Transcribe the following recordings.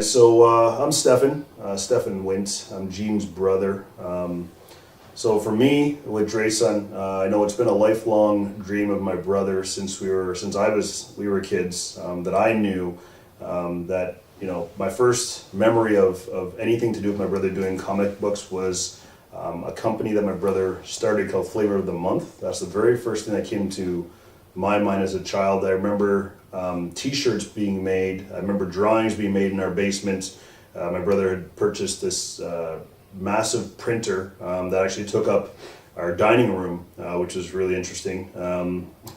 So I'm Stefan Wint. I'm Gene's brother. So for me, with Dresun, I know it's been a lifelong dream of my brother since we were kids. That I knew that my first memory of anything to do with my brother doing comic books was a company that my brother started called Flavor of the Month. That's the very first thing that came to my mind as a child. I remember T-shirts being made. I remember drawings being made in our basement. My brother had purchased this massive printer that actually took up our dining room, which was really interesting.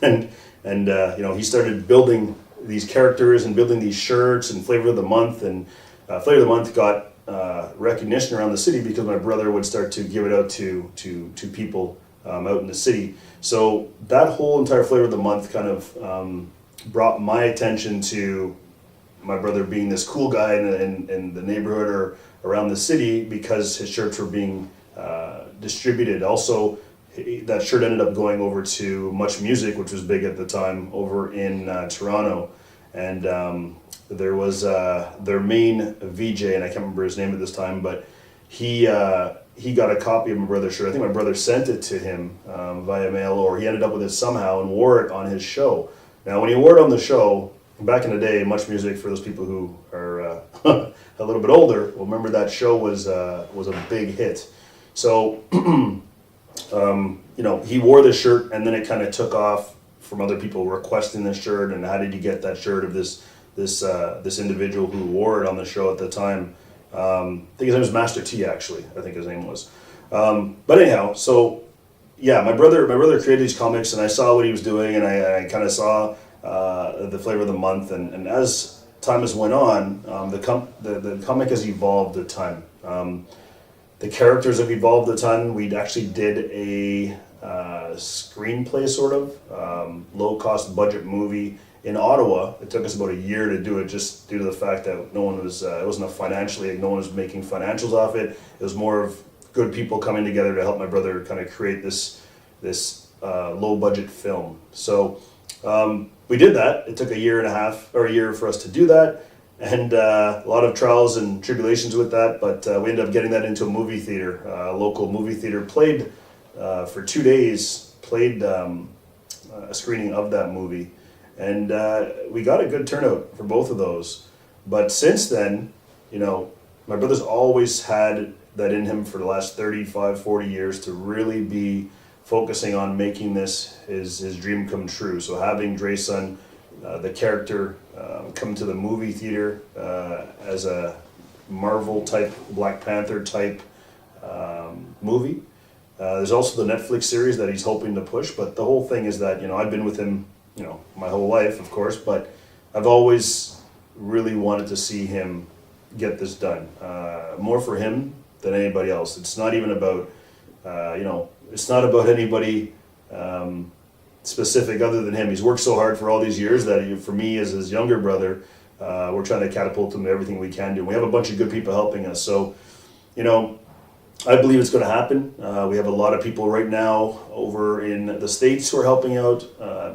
He started building these characters and building these shirts and Flavor of the Month. And Flavor of the Month got recognition around the city because my brother would start to give it out to people out in the city. So that whole entire Flavor of the Month kind of brought my attention to my brother being this cool guy in the neighborhood or around the city because his shirts were being distributed. Also, that shirt ended up going over to Much Music, which was big at the time, over in Toronto. And there was their main VJ, and I can't remember his name at this time, but he got a copy of my brother's shirt. I think my brother sent it to him via mail, or he ended up with it somehow and wore it on his show. Now, when he wore it on the show, back in the day, Much Music, for those people who are a little bit older, will remember that show was a big hit. So, he wore this shirt, and then it kind of took off from other people requesting this shirt, and how did you get that shirt of this individual who wore it on the show at the time? I think his name was Master T, actually. I think his name was. But anyhow, so yeah, my brother created these comics, and I saw what he was doing, and I kind of saw the Flavor of the Month, and as time has went on, the comic has evolved a ton. The characters have evolved a ton. We actually did a screenplay, sort of low-cost budget movie in Ottawa. It took us about a year to do it, just due to the fact that it wasn't no one was making financials off it. It was more of good people coming together to help my brother kind of create this low budget film. So we did that. It took a year and a half or a year for us to do that, and a lot of trials and tribulations with that. But we ended up getting that into a movie theater, a local movie theater. Played for 2 days. Played a screening of that movie. And we got a good turnout for both of those. But since then, my brother's always had that in him for the last 35, 40 years to really be focusing on making this his dream come true. So having Dresun, the character, come to the movie theater as a Marvel type, Black Panther type movie. There's also the Netflix series that he's hoping to push. But the whole thing is that, I've been with him my whole life, of course, but I've always really wanted to see him get this done. More for him than anybody else. It's not even about, it's not about anybody specific other than him. He's worked so hard for all these years that for me as his younger brother, we're trying to catapult him to everything we can do. We have a bunch of good people helping us. So, I believe it's going to happen. We have a lot of people right now over in the States who are helping out,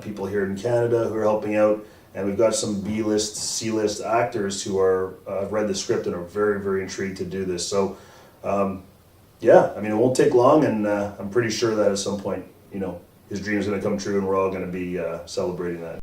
people here in Canada who are helping out, and we've got some B-list, C-list actors who have read the script and are very, very intrigued to do this. So, it won't take long, and I'm pretty sure that at some point, his dream is going to come true, and we're all going to be celebrating that.